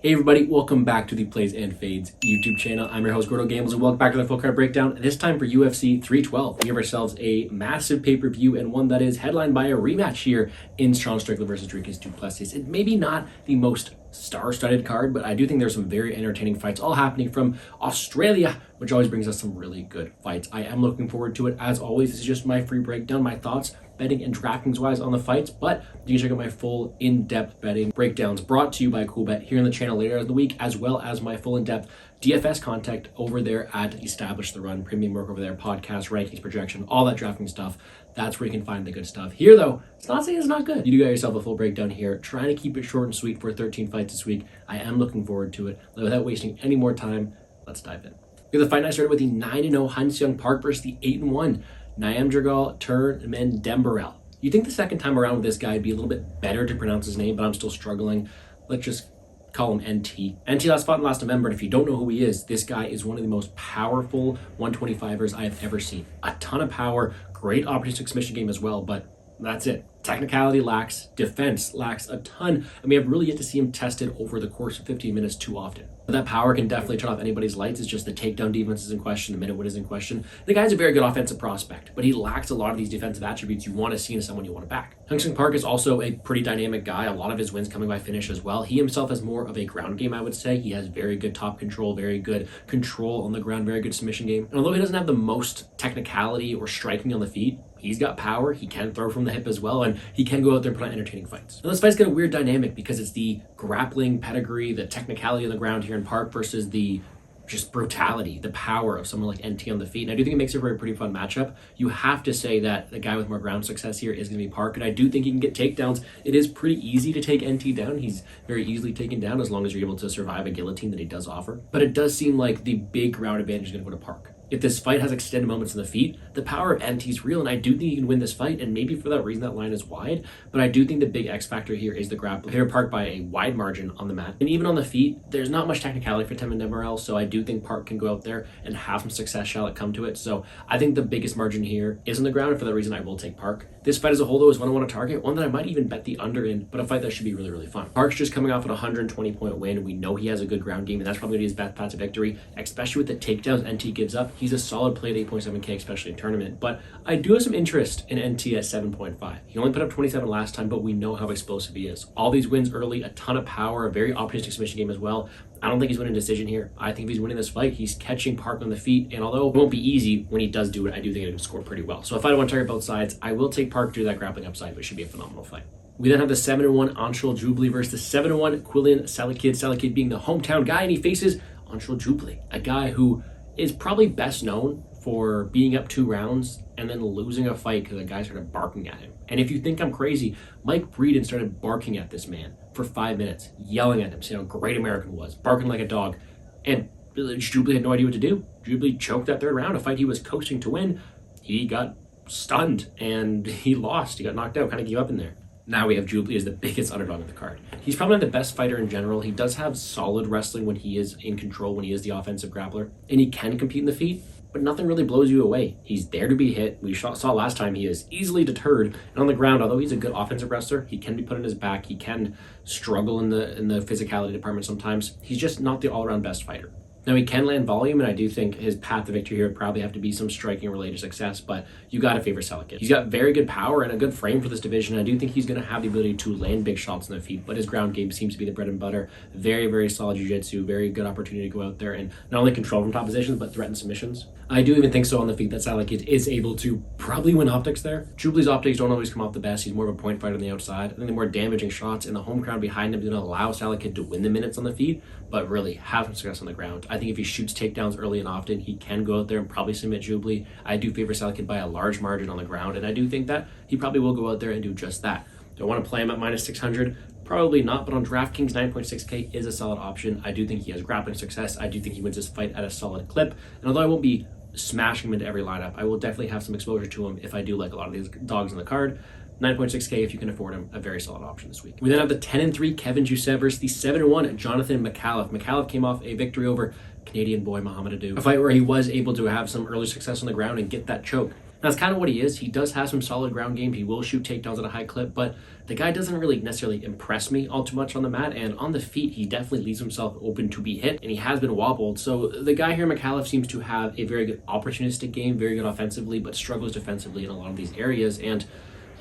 Hey everybody, welcome back to the Plays and Fades YouTube channel. I'm your host, Gordo Gambles, and welcome back to the full card breakdown. This time for UFC 312. We give ourselves a massive pay-per-view and one that is headlined by a rematch here in Strickland versus Jenkins to Plessis. It maybe not the most star-studded card, but I do think there's some very entertaining fights all happening from Australia, which always brings us some really good fights. I am looking forward to it. As always, this is just my free breakdown, my thoughts, betting and DraftKings wise on the fights, but you can check out my full in-depth betting breakdowns brought to you by CoolBet here on the channel later in the week, as well as my full in-depth DFS content over there at Establish the Run, premium work over there, podcast, rankings, projection, all that DraftKings stuff. That's where you can find the good stuff. Here though, it's not saying it's not good. You do got yourself a full breakdown here, trying to keep it short and sweet for 13 fights this week. I am looking forward to it. Without wasting any more time, let's dive in. The fight night started with the 9-0 Han Park versus the 8-1 Tumendemberel. You think the second time around with this guy would be a little bit better to pronounce his name, but I'm still struggling. Let's just call him NT. NT last fought in last November, and if you don't know who he is, this guy is one of the most powerful 125ers I have ever seen. A ton of power, great opportunistic submission game as well, but that's it. Technicality lacks, defense lacks a ton, and we have really yet to see him tested over the course of 15 minutes too often. But that power can definitely turn off anybody's lights. It's just the takedown defense is in question, the minute wood is in question. The guy's a very good offensive prospect, but he lacks a lot of these defensive attributes you want to see in someone you want to back. Han Park is also a pretty dynamic guy, a lot of his wins coming by finish as well. He himself has more of a ground game, I would say. He has very good top control, very good control on the ground, very good submission game. And although he doesn't have the most technicality or striking on the feet, he's got power, he can throw from the hip as well, and he can go out there and put on entertaining fights. Now this fight's got a weird dynamic because it's the grappling pedigree, the technicality on the ground here in Park versus the just brutality, the power of someone like NT on the feet. And I do think it makes it for a pretty fun matchup. You have to say that the guy with more ground success here is going to be Park, and I do think he can get takedowns. It is pretty easy to take NT down. He's very easily taken down as long as you're able to survive a guillotine that he does offer. But it does seem like the big ground advantage is going to go to Park. If this fight has extended moments in the feet, the power of NT is real, and I do think he can win this fight, and maybe for that reason that line is wide, but I do think the big X factor here is the grappling. Here Park by a wide margin on the mat, and even on the feet, there's not much technicality for Tumendemberel, so I do think Park can go out there and have some success shall it come to it. So I think the biggest margin here is on the ground, and for that reason I will take Park. This fight as a whole though is one I want to target, one that I might even bet the under in, but a fight that should be really, really fun. Park's just coming off an 120 point win. We know he has a good ground game, and that's probably going to be his best path to victory, especially with the takedowns NT gives up. He's a solid play at 8.7K, especially in tournament, but I do have some interest in NT at 7.5. He only put up 27 last time, but we know how explosive he is. All these wins early, a ton of power, a very opportunistic submission game as well. I don't think he's winning a decision here. I think if he's winning this fight, he's catching Park on the feet, and although it won't be easy, when he does do it, I do think it'll score pretty well. So if I don't want to target both sides, I will take Park due to that grappling upside, but it should be a phenomenal fight. We then have the 7-1 Jubli versus the 7-1 Salkilld. Salkilld being the hometown guy, and he faces Jubli, a guy who is probably best known for being up 2 rounds and then losing a fight because a guy started barking at him. And if you think I'm crazy, Mike Breeden started barking at this man for 5 minutes, yelling at him, saying how great American was, barking like a dog. And Jubli had no idea what to do. Jubli choked that 3rd round, a fight he was coasting to win. He got stunned and he lost. He got knocked out, kind of gave up in there. Now we have Jubli as the biggest underdog of the card. He's probably not the best fighter in general. He does have solid wrestling when he is in control, when he is the offensive grappler, and he can compete in the feet, but nothing really blows you away. He's there to be hit. We saw last time he is easily deterred, and on the ground, although he's a good offensive wrestler, he can be put on his back. He can struggle in the physicality department sometimes. He's just not the all-around best fighter. Now, he can land volume, and I do think his path to victory here would probably have to be some striking-related success, but you got to favor Salkilld. He's got very good power and a good frame for this division. I do think he's going to have the ability to land big shots in the feet, but his ground game seems to be the bread and butter. Very, very solid jiu-jitsu, very good opportunity to go out there and not only control from top positions, but threaten submissions. I do even think so on the feet that Salkilld is able to probably win optics there. Jubli's optics don't always come off the best. He's more of a point fighter on the outside. I think the more damaging shots in the home crowd behind him is going to allow Salkilld to win the minutes on the feet, but really have some success on the ground. I think if he shoots takedowns early and often, he can go out there and probably submit Jubli. I do favor Salkilld by a large margin on the ground, and I do think that he probably will go out there and do just that. Do I want to play him at minus 600? Probably not, but on DraftKings, 9.6K is a solid option. I do think he has grappling success. I do think he wins this fight at a solid clip, and although I won't be smashing him into every lineup, I will definitely have some exposure to him if I do like a lot of these dogs on the card. 9.6K if you can afford him, a very solid option this week. We then have the 10-3 Jousset versus the 7-1 Micallef. Micallef came off a victory over Canadian boy Muhammad Adu, a fight where he was able to have some early success on the ground and get that choke. That's kind of what he is. He does have some solid ground game. He will shoot takedowns at a high clip, but the guy doesn't really necessarily impress me all too much on the mat, and on the feet, he definitely leaves himself open to be hit, and he has been wobbled. So the guy here, Micallef, seems to have a very good opportunistic game, very good offensively, but struggles defensively in a lot of these areas, and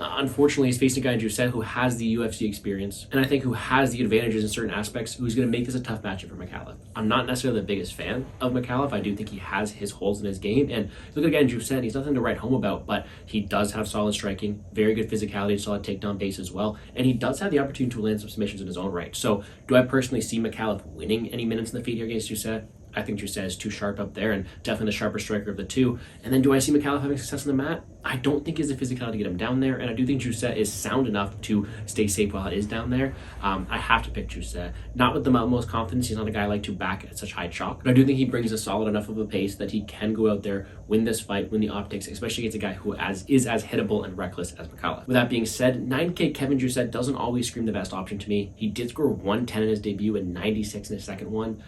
unfortunately, he's facing a guy in Jousset who has the UFC experience, and I think who has the advantages in certain aspects, who's going to make this a tough matchup for Micallef. I'm not necessarily the biggest fan of Micallef. I do think he has his holes in his game, and look at a guy in Jousset, he's nothing to write home about, but he does have solid striking, very good physicality, solid takedown base as well, and he does have the opportunity to land some submissions in his own right. So do I personally see Micallef winning any minutes in the feet here against Jousset? I think Jousset is too sharp up there and definitely the sharper striker of the two. And then do I see Micallef having success on the mat? I don't think he's the physicality to get him down there, and I do think Jousset is sound enough to stay safe while it is down there. I have to pick Jousset. Not with the most confidence. He's not a guy I like to back at such high chalk, but I do think he brings a solid enough of a pace that he can go out there, win this fight, win the optics, especially against a guy who is as hittable and reckless as Micallef. With that being said, 9K Kevin Jousset doesn't always scream the best option to me. He did score 110 in his debut and 96 in his second one.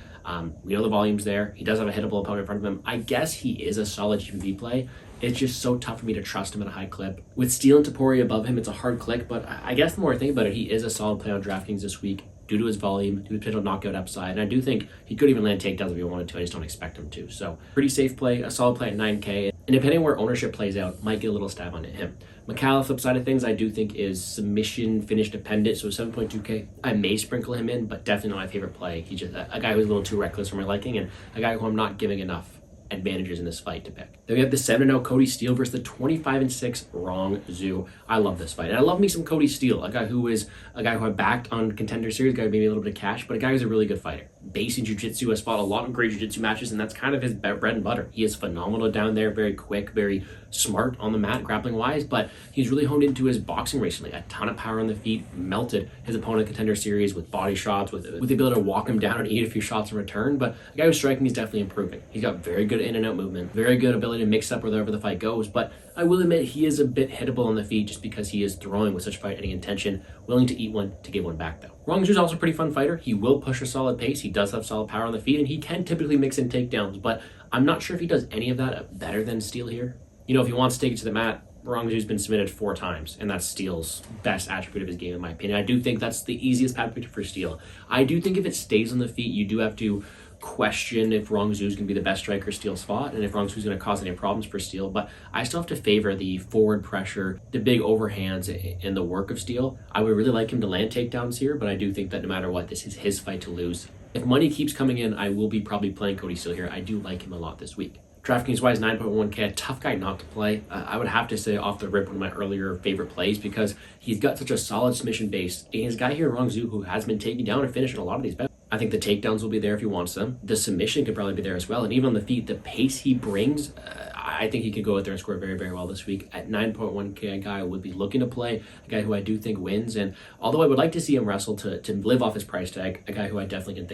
We know the volume's there. He does have a hittable opponent in front of him. I guess he is a solid GPP play. It's just so tough for me to trust him at a high clip. With Steele and Topuria above him, it's a hard click, but I guess the more I think about it, he is a solid play on DraftKings this week due to his volume, due to potential knockout upside, and I do think he could even land takedowns if he wanted to. I just don't expect him to. So pretty safe play, a solid play at 9K, and depending on where ownership plays out, might get a little stab on him. Micallef, flip side of things, I do think is submission finish dependent, so 7.2K, I may sprinkle him in, but definitely not my favorite play. He's just a guy who's a little too reckless for my liking, and a guy who I'm not giving enough advantages in this fight to pick. Then we have the 7-0 Cody Steele versus the 25-6 Rongzhu. I love this fight. And I love me some Cody Steele, a guy who I backed on Contender Series, a guy who maybe a little bit of cash, but a guy who's a really good fighter. Base in jiu-jitsu, has fought a lot of great jiu-jitsu matches, and that's kind of his bread and butter. He is phenomenal down there, very quick, very smart on the mat, grappling-wise, but he's really honed into his boxing recently. A ton of power on the feet, melted his opponent in Contender Series with body shots, with the ability to walk him down and eat a few shots in return, but a guy who's striking is definitely improving. He's got very good in and out movement, very good ability to mix up wherever the fight goes, but I will admit he is a bit hittable on the feet just because he is throwing with such fighting intention, willing to eat one to give one back though. Rongzhu's also a pretty fun fighter. He will push a solid pace. He does have solid power on the feet, and he can typically mix in takedowns, but I'm not sure if he does any of that better than Steele here. You know, if he wants to take it to the mat, Rongzhu's been submitted 4 times, and that's Steele's best attribute of his game, in my opinion. I do think that's the easiest path for Steele. I do think if it stays on the feet, you do have to question if Rongzhu's going to be the best striker Steele's fought, and if Rongzhu's going to cause any problems for Steele, but I still have to favor the forward pressure, the big overhands, and the work of Steele. I would really like him to land takedowns here, but I do think that no matter what, this is his fight to lose. If money keeps coming in, I will be probably playing Cody Steele here. I do like him a lot this week. DraftKings wise, 9.1K, a tough guy not to play. I would have to say off the rip one of my earlier favorite plays because he's got such a solid submission base. And his guy here, Rongzhu, who has been taking down and finishing a lot of these bets. I think the takedowns will be there if he wants them. The submission could probably be there as well. And even on the feet, the pace he brings, I think he could go out there and score very, very well this week. At 9.1K, a guy I would be looking to play, a guy who I do think wins. And although I would like to see him wrestle to live off his price tag, a guy who I definitely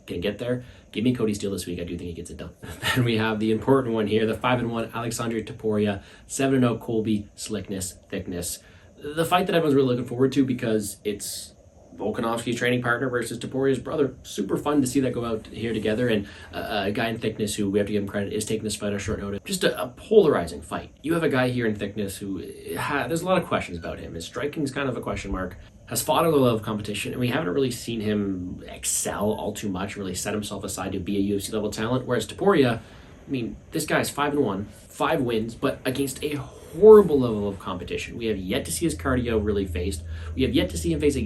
can get there, give me Cody Steele this week. I do think he gets it done. Then we have the important one here, the 5-1 Alexander Topuria, 7-0 Colby, Slickness, Thicknesse. The fight that everyone's really looking forward to because it's Volkanovski's training partner versus Topuria's brother. Super fun to see that go out here together, and a guy in Thicknesse who we have to give him credit is taking this fight on short notice. Just a polarizing fight. You have a guy here in Thicknesse who there's a lot of questions about him. His striking's kind of a question mark. Has fought at a level of competition, and we haven't really seen him excel all too much, really set himself aside to be a UFC level talent. Whereas Topuria, I mean, this guy's 5-1, 5 wins, but against a horrible level of competition. We have yet to see his cardio really faced. We have yet to see him face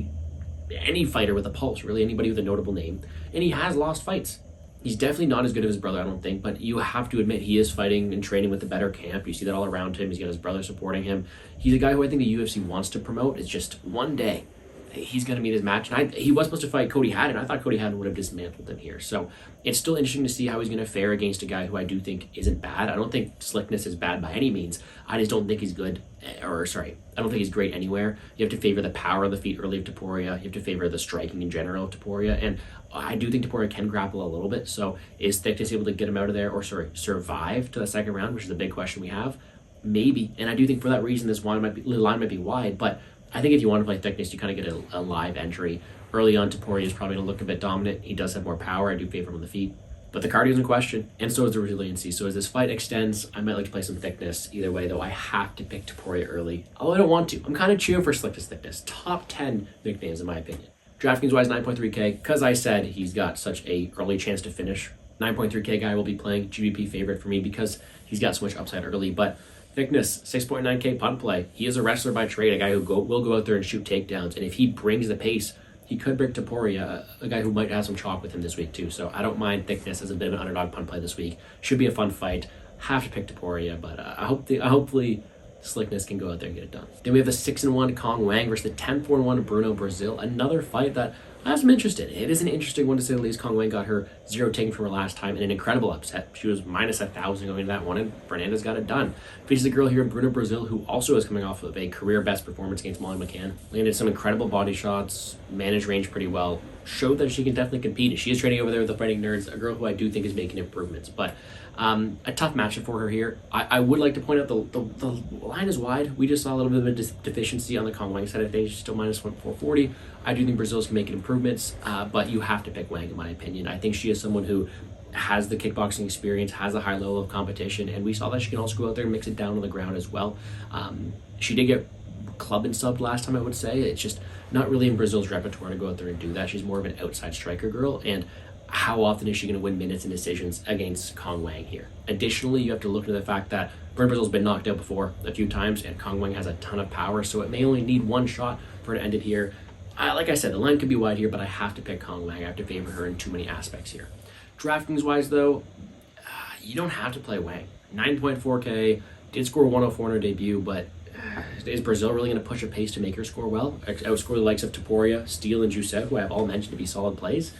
any fighter with a pulse, really, anybody with a notable name. And he has lost fights. He's definitely not as good as his brother, I don't think, but you have to admit he is fighting and training with a better camp. You see that all around him. He's got his brother supporting him. He's a guy who I think the UFC wants to promote. It's just one day he's going to meet his match. And he was supposed to fight Cody Haddon. I thought Cody Haddon would have dismantled him here. So it's still interesting to see how he's going to fare against a guy who I do think isn't bad. I don't think Slickness is bad by any means. I just don't think he's good. I don't think he's great anywhere. You have to favor the power of the feet early of Topuria. You have to favor the striking in general of Topuria. And I do think Topuria can grapple a little bit. So is Thicknesse able to get him out of there survive to the second round, which is the big question we have? Maybe. And I do think for that reason, this line might be wide, but I think if you want to play Thicknesse, you kind of get a live entry. Early on, Topuria is probably going to look a bit dominant. He does have more power. I do favor him on the feet. But the cardio is in question, and so is the resiliency. So as this fight extends, I might like to play some thickness. Either way, though, I have to pick Topuria early. Although I don't want to. I'm kind of cheering for Slickness Thickness. Top 10 nicknames, in my opinion. DraftKings-wise, 9.3K, because I said he's got such a early chance to finish. 9.3K guy will be playing GBP favorite for me because he's got so much upside early. But Thickness, 6.9K punt play. He is a wrestler by trade, a guy who will go out there and shoot takedowns. And if he brings the pace, he could break Topuria, a guy who might have some chalk with him this week too. So I don't mind Thickness as a bit of an underdog punt play this week. Should be a fun fight. Have to pick Topuria, but hopefully Slickness can go out there and get it done. Then we have the 6-1 Kong Wang versus the 10-4-1 Brasil. Another fight that I have some interest in. It is an interesting one to say the least. Kong Wang got her 0 taken from her last time in an incredible upset. She was minus 1,000 going into that one, and Fernandez got it done. Faces a girl here in Brasil who also is coming off of a career best performance against Molly McCann. Landed some incredible body shots, managed range pretty well, showed that she can definitely compete. She is training over there with the Fighting Nerds, a girl who I do think is making improvements. But a tough matchup for her here. I would like to point out the line is wide. We just saw a little bit of a deficiency on the Kong Wang side of things. She's still minus 440. I do think Brazil's can make improvements, but you have to pick Wang in my opinion. I think she is someone who has the kickboxing experience, has a high level of competition, and we saw that she can also go out there and mix it down on the ground as well. She did get club and subbed last time, I would say. It's just not really in Brazil's repertoire to go out there and do that. She's more of an outside striker girl, and how often is she going to win minutes and decisions against Kong Wang here? Additionally, you have to look into the fact that Brazil's been knocked out before a few times, and Kong Wang has a ton of power, so it may only need one shot for her to end it here. Like I said, the line could be wide here, but I have to pick Kong Wang. I have to favor her in too many aspects here. DraftKings-wise, though, you don't have to play Wang. 9.4K, did score 104 in her debut, but is Brazil really going to push a pace to make her score well? Outscore the likes of Topuria, Steele, and Jousset, who I have all mentioned to be solid plays?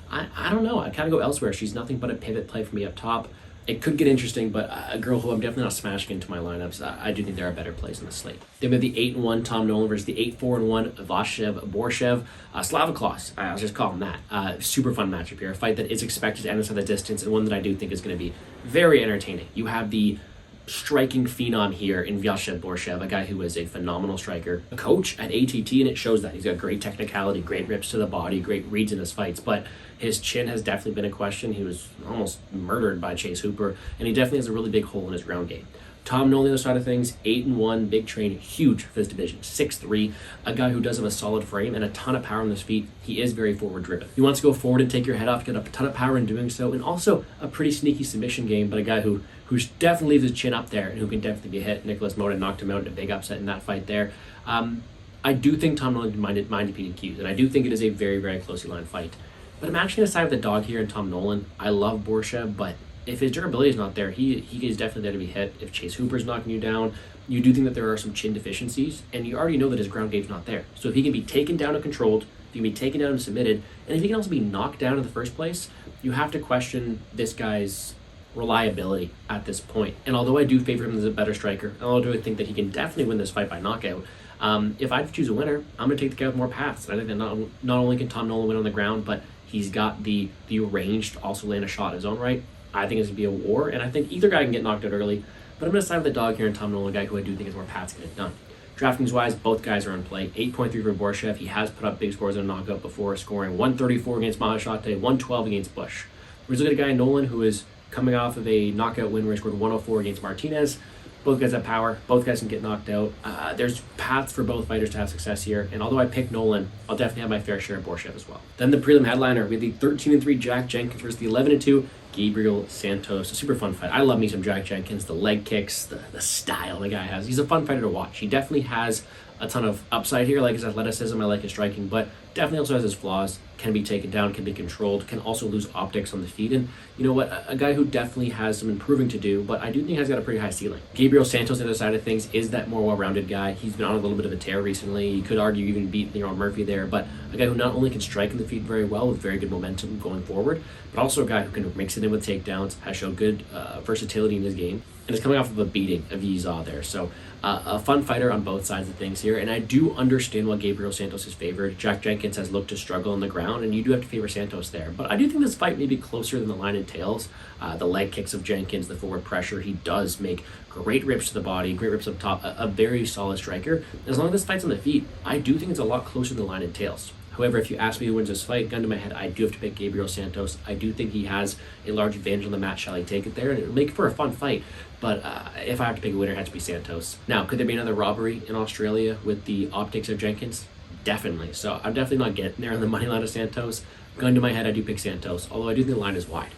I don't know. I kind of go elsewhere. She's nothing but a pivot play for me up top. It could get interesting, but a girl who I'm definitely not smashing into my lineups. I do think there are better plays on the slate. Then we have the 8-1 Tom Nolan versus the 8-4-1 Borshchev. Slavoclaws, I'll just call him that. Super fun matchup here. A fight that is expected to end us at the distance, and one that I do think is going to be very entertaining. You have the striking phenom here in Borshchev, a guy who is a phenomenal striker, a coach at ATT, and it shows that. He's got great technicality, great rips to the body, great reads in his fights, but his chin has definitely been a question. He was almost murdered by Chase Hooper, and he definitely has a really big hole in his ground game. Tom Nolan, on the other side of things, 8-1, big train, huge for this division, 6'3", a guy who does have a solid frame and a ton of power on his feet. He is very forward driven. He wants to go forward and take your head off, get a ton of power in doing so, and also a pretty sneaky submission game, but a guy who definitely leaves his chin up there and who can definitely be hit. Nicholas Moda knocked him out in a big upset in that fight there. I do think Tom Nolan mind defeating Qs, and I do think it is a very, very closely lined fight. But I'm actually going to side with the dog here in Tom Nolan. I love Borshchev, but if his durability is not there, he is definitely there to be hit. If Chase Hooper's knocking you down, you do think that there are some chin deficiencies, and you already know that his ground game's not there. So if he can be taken down and controlled, if he can be taken down and submitted, and if he can also be knocked down in the first place, you have to question this guy's reliability at this point. And although I do favor him as a better striker, and although I think that he can definitely win this fight by knockout, if I had to choose a winner, I'm going to take the guy with more paths. And I think that not only can Tom Nolan win on the ground, but he's got the range to also land a shot in his own right. I think it's going to be a war, and I think either guy can get knocked out early, but I'm going to side with the dog here and Tom Nolan, a guy who I do think has more paths to get it done. DraftKings-wise, both guys are on play. 8.3 for Borshchev. He has put up big scores in a knockout before, scoring 134 against Mahashate, 112 against Bush. We're looking at a guy, Nolan, who is coming off of a knockout win where he scored 104 against Martinez. Both guys have power. Both guys can get knocked out. There's paths for both fighters to have success here. And although I picked Nolan, I'll definitely have my fair share of Borshchev as well. Then the prelim headliner, we have the 13-3 Jack Jenkins versus the 11-2 Gabriel Santos. A super fun fight. I love me some Jack Jenkins. The leg kicks, the style the guy has. He's a fun fighter to watch. He definitely has a ton of upside here. I like his athleticism, I like his striking, but definitely also has his flaws. Can be taken down, can be controlled, can also lose optics on the feet. And you know what? A guy who definitely has some improving to do, but I do think has got a pretty high ceiling. Gabriel Santos, on the other side of things, is that more well-rounded guy. He's been on a little bit of a tear recently. You could argue even beat Leon Murphy there, but a guy who not only can strike in the feet very well with very good momentum going forward, but also a guy who can mix it in with takedowns, has shown good versatility in his game, and is coming off of a beating of Yizaw there. So a fun fighter on both sides of things here, and I do understand why Gabriel Santos is favored. Jack Jenkins has looked to struggle on the ground, and you do have to favor Santos there. But I do think this fight may be closer than the line entails. The leg kicks of Jenkins, the forward pressure, he does make great rips to the body, great rips up top, a very solid striker. As long as this fight's on the feet, I do think it's a lot closer than the line entails. However, if you ask me who wins this fight, gun to my head, I do have to pick Gabriel Santos. I do think he has a large advantage on the mat. Shall he take it there? And it'll make for a fun fight. But if I have to pick a winner, it has to be Santos. Now, could there be another robbery in Australia with the optics of Jenkins? Definitely. So I'm definitely not getting there on the money line of Santos. Gun to my head, I do pick Santos, although I do think the line is wide.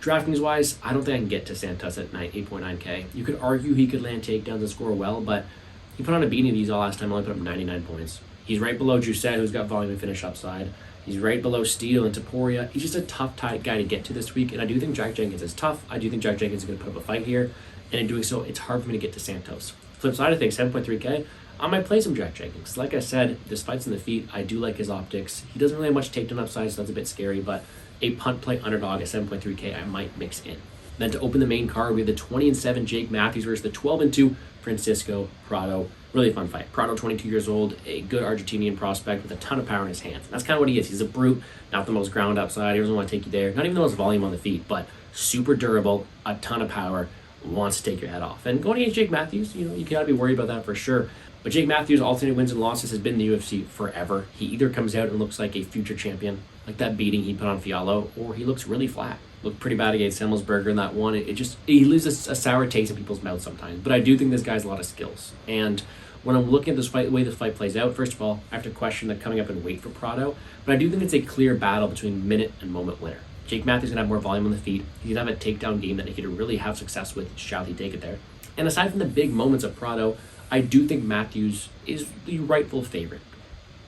DraftKings wise, I don't think I can get to Santos at 8.9K. You could argue he could land takedowns and score well, but he put on a beating of these all last time, only put up 99 points. He's right below Jousset, who's got volume and finish upside. He's right below Steele and Topuria. He's just a tough guy to get to this week, and I do think Jack Jenkins is tough. I do think Jack Jenkins is going to put up a fight here, and in doing so, it's hard for me to get to Santos. Flip side of things, 7.3K, I might play some Jack Jenkins. Like I said, this fight's in the feet. I do like his optics. He doesn't really have much takedown upside, so that's a bit scary, but a punt play underdog at 7.3K, I might mix in. Then to open the main card, we have the 20-7 Jake Matthews versus the 12-2 Francisco Prado. Really fun fight. Prado, 22 years old, a good Argentinian prospect with a ton of power in his hands. That's kind of what he is. He's a brute, not the most ground upside. He doesn't want to take you there. Not even the most volume on the feet, but super durable, a ton of power, wants to take your head off. And going against Jake Matthews, you gotta be worried about that for sure. But Jake Matthews' alternate wins and losses has been in the UFC forever. He either comes out and looks like a future champion, like that beating he put on Fiallo, or he looks really flat. Looked pretty bad against Semmelsberger in that one. He leaves a sour taste in people's mouths sometimes. But I do think this guy has a lot of skills. And when I'm looking at this fight, the way this fight plays out, first of all, I have to question the coming up in weight for Prado. But I do think it's a clear battle between minute and moment winner. Jake Matthews is going to have more volume on the feet. He's going to have a takedown game that he could really have success with. Shall he take it there? And aside from the big moments of Prado, I do think Matthews is the rightful favorite,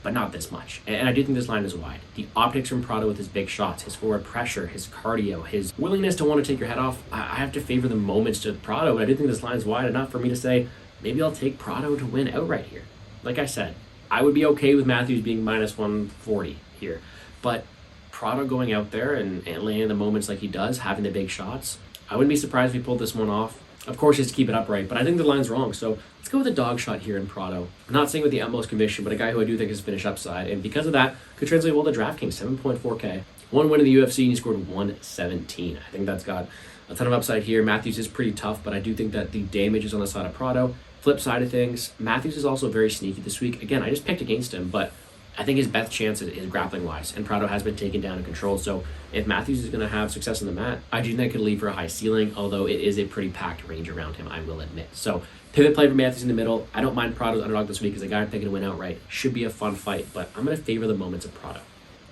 but not this much. And I do think this line is wide. The optics from Prado with his big shots, his forward pressure, his cardio, his willingness to want to take your head off, I have to favor the moments to Prado, but I do think this line is wide enough for me to say, maybe I'll take Prado to win outright here. Like I said, I would be okay with Matthews being minus 140 here, but Prado going out there and landing the moments like he does, having the big shots, I wouldn't be surprised if he pulled this one off. Of course, just to keep it upright, but I think the line's wrong, so let's go with a dog shot here in Prado. I'm not saying with the utmost conviction, but a guy who I do think is finish upside, and because of that, could translate well to DraftKings, 7.4K. One win in the UFC, and he scored 117. I think that's got a ton of upside here. Matthews is pretty tough, but I do think that the damage is on the side of Prado. Flip side of things, Matthews is also very sneaky this week. Again, I just picked against him, but I think his best chance is grappling-wise, and Prado has been taken down and controlled. So if Matthews is going to have success on the mat, I do think that could lead for a high ceiling, although it is a pretty packed range around him, I will admit. So pivot play for Matthews in the middle. I don't mind Prado's underdog this week as a guy I'm picking to win outright. Should be a fun fight, but I'm going to favor the moments of Prado.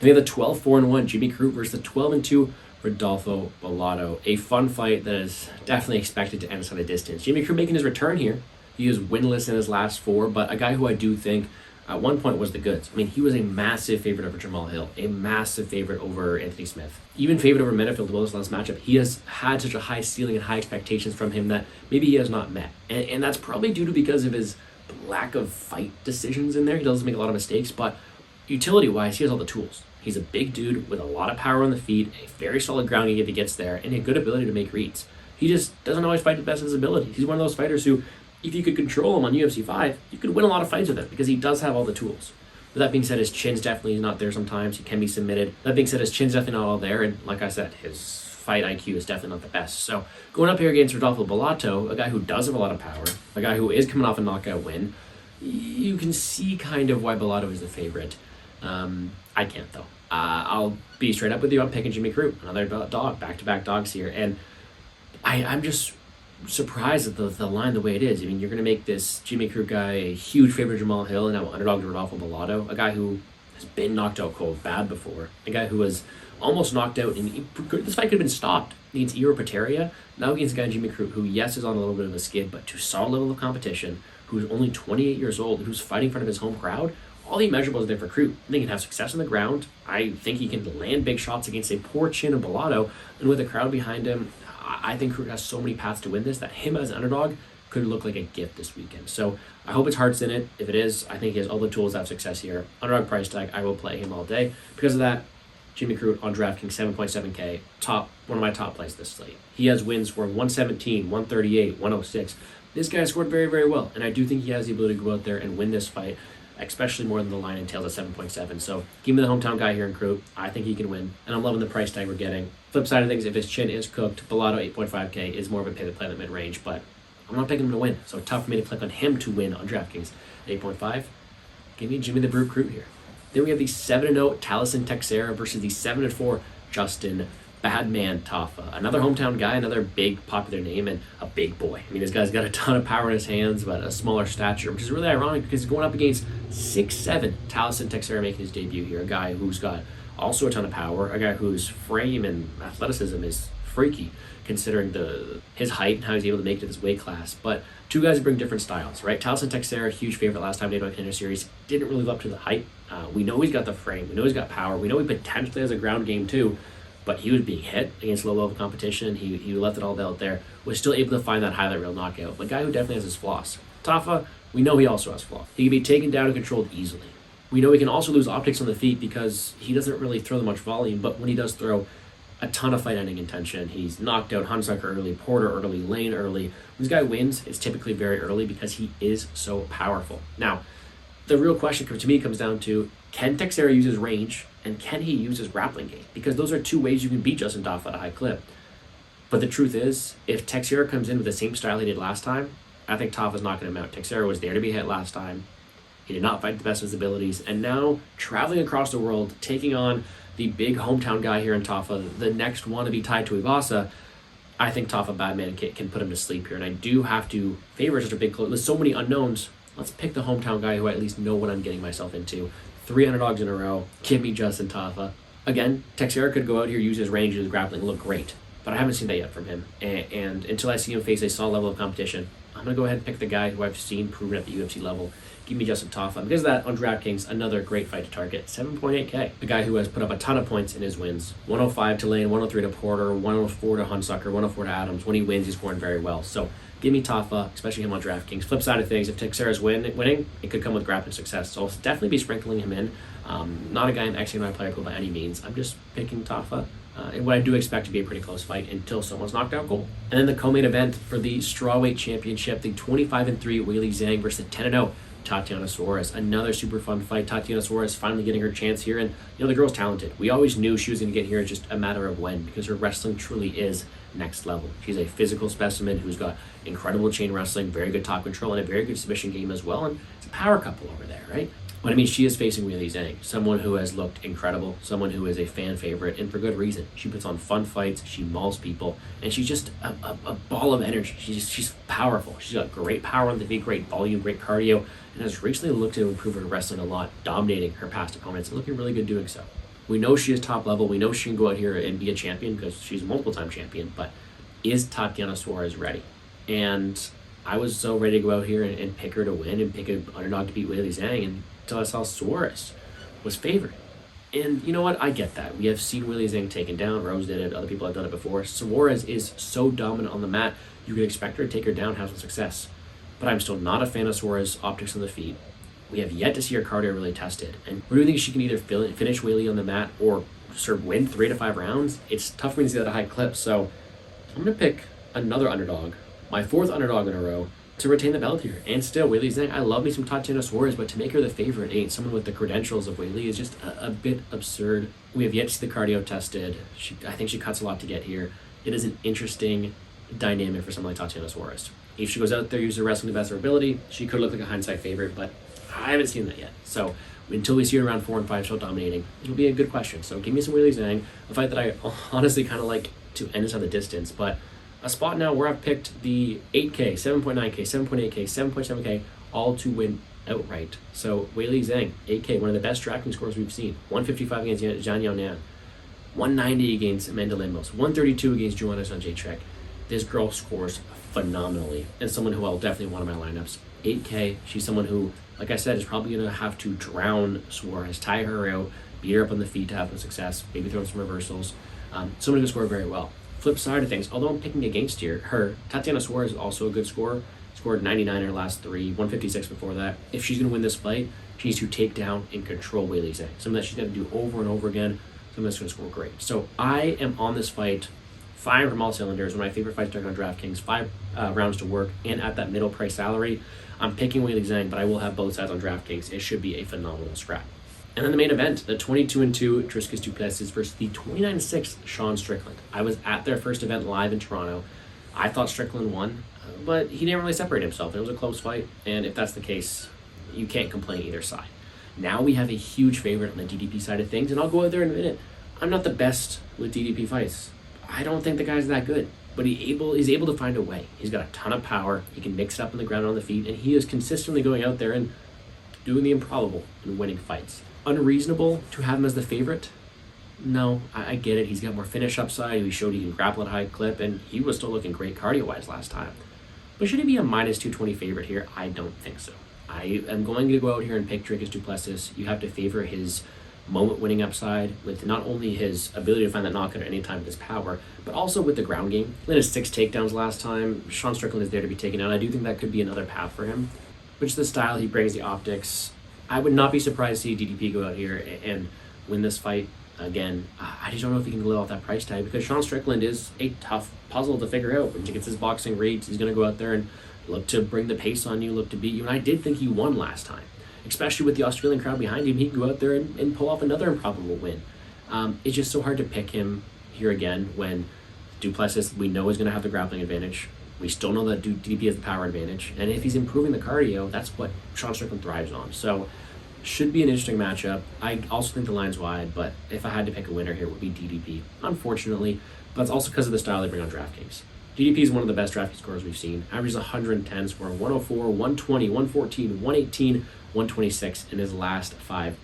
Then we have the 12-4-1 Jimmy Crute versus the 12-2 Rodolfo Bellato. A fun fight that is definitely expected to end us on a distance. Jimmy Crute making his return here. He is winless in his last four, but a guy who I do think at one point was the goods. I mean, he was a massive favorite over Jamal Hill, a massive favorite over Anthony Smith, even favorite over Menafield as well as last matchup. He has had such a high ceiling and high expectations from him that maybe he has not met. And that's probably due to because of his lack of fight decisions in there. He doesn't make a lot of mistakes, but utility-wise, he has all the tools. He's a big dude with a lot of power on the feet, a very solid ground game if he gets there, and a good ability to make reads. He just doesn't always fight to the best of his ability. He's one of those fighters who, if you could control him on UFC 5, you could win a lot of fights with him because he does have all the tools. But that being said, his chin's definitely not there sometimes. He can be submitted. That being said, his chin's definitely not all there. And like I said, his fight IQ is definitely not the best. So going up here against Rodolfo Bellato, a guy who does have a lot of power, a guy who is coming off a knockout win, you can see kind of why Bellato is the favorite. I can't, though. I'll be straight up with you. I'm picking Jimmy Crute, another dog, back-to-back dogs here. And I'm just surprised at the line the way it is. I mean, you're going to make this Jimmy Crute guy a huge favorite of Jamal Hill and now underdog to Rodolfo Bellato, a guy who has been knocked out cold bad before, a guy who was almost knocked out, and this fight could have been stopped against Iro Pateria, now against a guy Jimmy Crute, who yes is on a little bit of a skid, but to solid level of competition, who's only 28 years old, who's fighting in front of his home crowd. All the measurables are there for Crute. I think he can have success on the ground. I think he can land big shots against a poor chin of Bellato, and with a crowd behind him, I think Crute has so many paths to win this that him as an underdog could look like a gift this weekend. So I hope his heart's in it. If it is, I think he has all the tools to have success here. Underdog price tag, I will play him all day. Because of that, Jimmy Crute on DraftKings, 7.7K, one of my top plays this slate. He has wins for 117, 138, 106. This guy scored very, very well, and I do think he has the ability to go out there and win this fight, especially more than the line entails at 7.7. So give me the hometown guy here in Crute. I think he can win, and I'm loving the price tag we're getting. Flip side of things, if his chin is cooked, Bellato 8.5K is more of a pivot play at mid-range, but I'm not picking him to win, so tough for me to click on him to win on DraftKings. 8.5, give me Jimmy the Brute Crute here. Then we have the 7-0 Taliesin Teixeira versus the 7-4 Justin Badman Tafa. Another hometown guy, another big popular name, and a big boy. I mean, this guy's got a ton of power in his hands, but a smaller stature, which is really ironic because he's going up against 6'7 Taliesin Teixeira making his debut here. A guy who's got also a ton of power, a guy whose frame and athleticism is freaky considering his height and how he's able to make it to this weight class. But two guys bring different styles, right? Taliesin Teixeira, huge favorite last time they went Contender Series, didn't really live up to the hype. We know he's got the frame, we know he's got power, we know he potentially has a ground game too, but he was being hit against low-level competition. He left it all out there, was still able to find that highlight reel knockout. But a guy who definitely has his flaws. Tafa, we know he also has flaws. He can be taken down and controlled easily. We know he can also lose optics on the feet because he doesn't really throw that much volume, but when he does throw, a ton of fight-ending intention. He's knocked out Hunsucker early, Porter early, Lane early. When this guy wins, it's typically very early because he is so powerful. Now, the real question to me comes down to, can Teixeira use his range and can he use his grappling game? Because those are two ways you can beat Justin Tafa at a high clip. But the truth is, if Teixeira comes in with the same style he did last time, I think Tafa's not going to mount. Teixeira was there to be hit last time. He did not fight the best of his abilities. And now, traveling across the world, taking on the big hometown guy here in Tafa, the next one to be tied to Ivasa, I think Tafa Badman can put him to sleep here. And I do have to favor such a big close. With so many unknowns, let's pick the hometown guy who I at least know what I'm getting myself into. 3 underdogs in a row. Give me Justin Tafa. Again, Teixeira could go out here, use his range, his grappling, look great. But I haven't seen that yet from him. And until I see him face a solid level of competition, I'm going to go ahead and pick the guy who I've seen proven at the UFC level. Give me Justin Tafa. Because of that, on DraftKings, another great fight to target. 7.8K. A guy who has put up a ton of points in his wins. 105 to Lane, 103 to Porter, 104 to Hunsucker, 104 to Adams. When he wins, he's scoring very well. So give me Tafa, especially him on DraftKings. Flip side of things, if Teixeira's winning, it could come with grappling success. So I'll definitely be sprinkling him in. Not a guy I'm exiting my player pool by any means. I'm just picking Tafa. And what I do expect to be a pretty close fight until someone's knocked out cold. And then the co-main event for the strawweight championship, the 25-3 Weili Zhang versus 10-0 Tatiana Suarez. Another super fun fight. Tatiana Suarez finally getting her chance here, and the girl's talented. We always knew she was going to get here. It's just a matter of when, because her wrestling truly is next level. She's a physical specimen who's got incredible chain wrestling, very good top control, and a very good submission game as well. And it's a power couple over there, right? But I mean, she is facing Weili Zhang, someone who has looked incredible, someone who is a fan favorite, and for good reason. She puts on fun fights, she mauls people, and she's just a ball of energy. She's powerful. She's got great power on the feet, great volume, great cardio, and has recently looked to improve her wrestling a lot, dominating her past opponents and looking really good doing so. We know she is top level. We know she can go out here and be a champion because she's a multiple-time champion, but is Tatiana Suarez ready? And I was so ready to go out here and pick her to win and pick an underdog to beat Weili Zhang until I saw Suarez was favored. And you know what? I get that. We have seen Weili Zhang taken down. Rose did it. Other people have done it before. Suarez is so dominant on the mat, you can expect her to take her down, have some success. But I'm still not a fan of Suarez's optics on the feet. We have yet to see her cardio really tested. And we do think she can either finish Weili on the mat or sort of win 3 to 5 rounds. It's tough for me to see that at a high clip. So I'm going to pick another underdog, my 4th underdog in a row, to retain the belt here. And still, Weili Zhang, I love me some Tatiana Suarez, but to make her the favorite against someone with the credentials of Weili is just a bit absurd. We have yet to see the cardio tested. I think she cuts a lot to get here. It is an interesting dynamic for someone like Tatiana Suarez. If she goes out there, uses her wrestling to the best of her ability, she could look like a hindsight favorite, but I haven't seen that yet. So until we see her around 4 and 5 still dominating, it'll be a good question. So give me some Weili Zhang, a fight that I honestly kind of like to end us on the distance, but a spot now where I've picked the 8K, 7.9K, 7.8K, 7.7K, all to win outright. So Weili Zhang, 8K, one of the best DraftKings scores we've seen. 155 against Zhang Yaonan, 190 against Amanda Lemos, 132 against Joanna Jędrzejczyk. This girl scores phenomenally, and someone who I'll definitely want in my lineups. 8K, she's someone who, like I said, is probably going to have to drown Suarez, tie her out, beat her up on the feet to have some success, maybe throw some reversals. Someone who can score very well. Flip side of things, although I'm picking against her, Tatiana Suarez is also a good scorer. Scored 99 in her last 3, 156 before that. If she's going to win this fight, she needs to take down and control Weili Zhang. Something that she's going to do over and over again. Something that's going to score great. So I am on this fight, firing from all cylinders. One of my favorite fights starting on DraftKings, 5 rounds to work, and at that middle price salary. I'm picking Weili Zhang, but I will have both sides on DraftKings. It should be a phenomenal scrap. And then the main event, the 22-2 Dricus du Plessis versus the 29-6 Sean Strickland. I was at their first event live in Toronto. I thought Strickland won, but he didn't really separate himself. It was a close fight, and if that's the case, you can't complain either side. Now we have a huge favorite on the DDP side of things, and I'll go out there in a minute. I'm not the best with DDP fights. I don't think the guy's that good, but he's able to find a way. He's got a ton of power. He can mix it up on the ground and on the feet, and he is consistently going out there and doing the improbable and winning fights. Unreasonable to have him as the favorite? No, I get it. He's got more finish upside. He showed he can grapple at a high clip, and he was still looking great cardio-wise last time. But should he be a minus 220 favorite here? I don't think so. I am going to go out here and pick Dricus du Plessis. You have to favor his moment-winning upside with not only his ability to find that knockout at any time with his power, but also with the ground game. He had 6 takedowns last time. Sean Strickland is there to be taken out. I do think that could be another path for him. Which is the style he brings, the optics. I would not be surprised to see DDP go out here and win this fight. Again, I just don't know if he can live off that price tag because Sean Strickland is a tough puzzle to figure out. When he gets his boxing reads, he's going to go out there and look to bring the pace on you, look to beat you. And I did think he won last time, especially with the Australian crowd behind him. He can go out there and pull off another improbable win. It's just so hard to pick him here again when du Plessis, we know, is going to have the grappling advantage. We still know that DDP has the power advantage. And if he's improving the cardio, that's what Sean Strickland thrives on. So should be an interesting matchup. I also think the line's wide, but if I had to pick a winner here, it would be DDP. Unfortunately, but it's also because of the style they bring on DraftKings. DDP is one of the best DraftKings scorers we've seen. Averages 110, scoring 104, 120, 114, 118, 126 in his last 5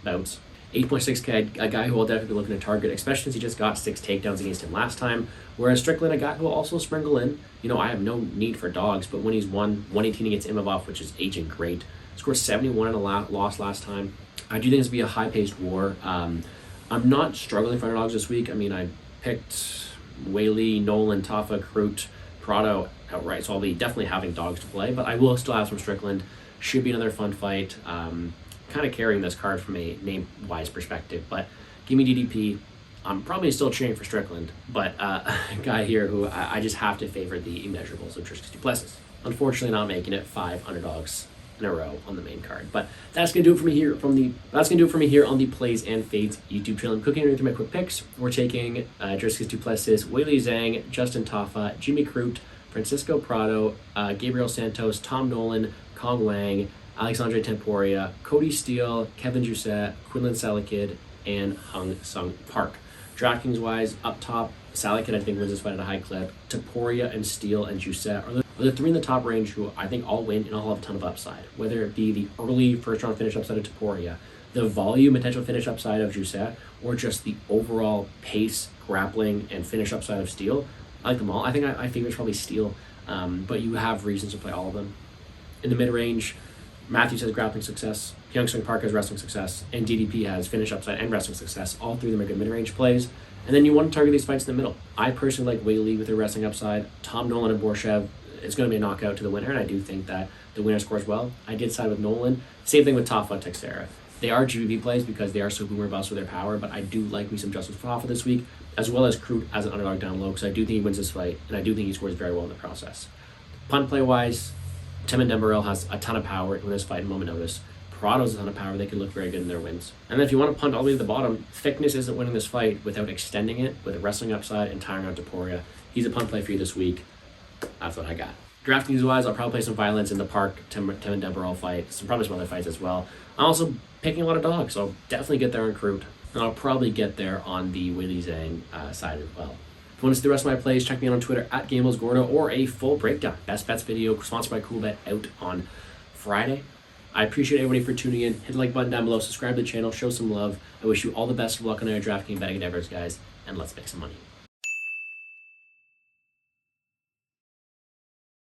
bouts. 8.6K, a guy who will definitely be looking to target, especially since he just got 6 takedowns against him last time. Whereas Strickland, a guy who will also sprinkle in. I have no need for dogs, but when he's won 118 against Imavov, which is aging great, scored 71 in a loss last time. I do think it's going to be a high-paced war. I'm not struggling for underdogs this week. I picked Whaley, Nolan, Tafa, Crute, Prado outright, so I'll be definitely having dogs to play, but I will still have some Strickland. Should be another fun fight. Kind of carrying this card from a name-wise perspective, but give me DDP. I'm probably still cheering for Strickland, but a guy here who I just have to favor the immeasurables of Dricus du Plessis. Unfortunately, not making it 5 underdogs in a row on the main card, but that's gonna do it for me here on the Plays and Fades YouTube channel. I'm cooking through my quick picks. We're taking Dricus du Plessis, Weili Zhang, Justin Tafa, Jimmy Crute, Francisco Prado, Gabriel Santos, Tom Nolan, Kong Wang, Alexandre Topuria, Cody Steele, Kevin Jousset, Quinlan Salkilld, and Hung Sung Park. DraftKings wise, up top, Salkilld I think wins this fight at a high clip. Topuria and Steele and Jousset are the 3 in the top range who I think all win and all have a ton of upside. Whether it be the early first round finish upside of Topuria, the volume potential finish upside of Jousset, or just the overall pace, grappling, and finish upside of Steele. I like them all. I think I favor it's probably Steele, but you have reasons to play all of them. In the mid-range, Matthews has grappling success, Hyung-Sung Park has wrestling success, and DDP has finish upside and wrestling success. All 3 of them are good mid-range plays. And then you want to target these fights in the middle. I personally like Weili with her wrestling upside. Tom Nolan and Borshchev, it's going to be a knockout to the winner, and I do think that the winner scores well. I did side with Nolan. Same thing with Tafa and Teixeira. They are GBB plays because they are so boomer bust with their power, but I do like me some Justin Tafa this week, as well as Crute as an underdog down low, because I do think he wins this fight, and I do think he scores very well in the process. Punt play-wise, Tumendemberel has a ton of power in this fight at moment notice. Prado's a ton of power. They could look very good in their wins. And then if you want to punt all the way to the bottom, Thicknesse isn't winning this fight without extending it with a wrestling upside and tiring out Topuria. He's a punt play for you this week. That's what I got. DraftKings wise, I'll probably play some violence in the Park Tumendemberel fight. Probably some other fights as well. I'm also picking a lot of dogs, so I'll definitely get there on Crute. And I'll probably get there on the Weili Zhang side as well. If you want to see the rest of my plays, check me out on Twitter at gamblesgordo or a full breakdown. Best Bets video sponsored by CoolBet out on Friday. I appreciate everybody for tuning in. Hit the like button down below, subscribe to the channel, show some love. I wish you all the best of luck on your DraftKings betting endeavors, guys, and let's make some money.